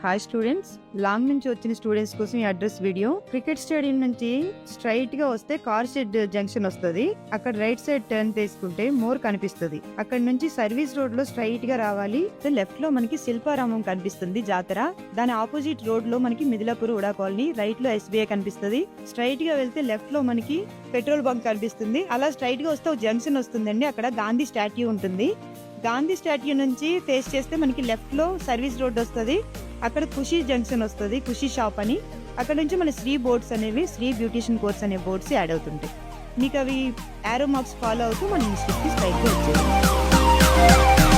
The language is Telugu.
హాయ్ స్టూడెంట్స్, లాంగ్ నుంచి వచ్చిన స్టూడెంట్స్ కోసం ఈ అడ్రస్ వీడియో. క్రికెట్ స్టేడియం నుంచి స్ట్రైట్ గా వస్తే కార్ షెడ్ జంక్షన్ వస్తుంది. అక్కడ రైట్ సైడ్ టర్న్ తీసుకుంటే మోర్ కనిపిస్తుంది. అక్కడ నుంచి సర్వీస్ రోడ్ లో స్ట్రైట్ గా రావాలి. లెఫ్ట్ లో మనకి శిల్పారామం కనిపిస్తుంది జాతర. దాని ఆపోజిట్ రోడ్ లో మనకి మిదిలాపూర్ ఉడా కాలనీ, రైట్ లో SBI కనిపిస్తుంది. స్ట్రైట్ గా వెళ్తే లెఫ్ట్ లో మనకి పెట్రోల్ బంక్ కనిపిస్తుంది. అలా స్ట్రైట్ గా వస్తే ఒక జంక్షన్ వస్తుందండి. అక్కడ గాంధీ స్టాట్యూ ఉంటుంది. గాంధీ స్టాట్యూ నుంచి ఫేస్ చేస్తే మనకి లెఫ్ట్ లో సర్వీస్ రోడ్ వస్తుంది. అక్కడ ఖుషి జంక్షన్ వస్తుంది, ఖుషి షాప్ అని. అక్కడ నుంచి మన శ్రీ బోర్డ్స్ అనేవి, శ్రీ బ్యూటిషియన్ కోర్స్ అనే బోర్డ్స్ యాడ్ అవుతుంటాయి. మీకు అవి యారో మార్క్స్ ఫాలో అవుతూ మన ఇన్స్టిట్యూట్ కి స్ట్రైట్ గా వచ్చేది.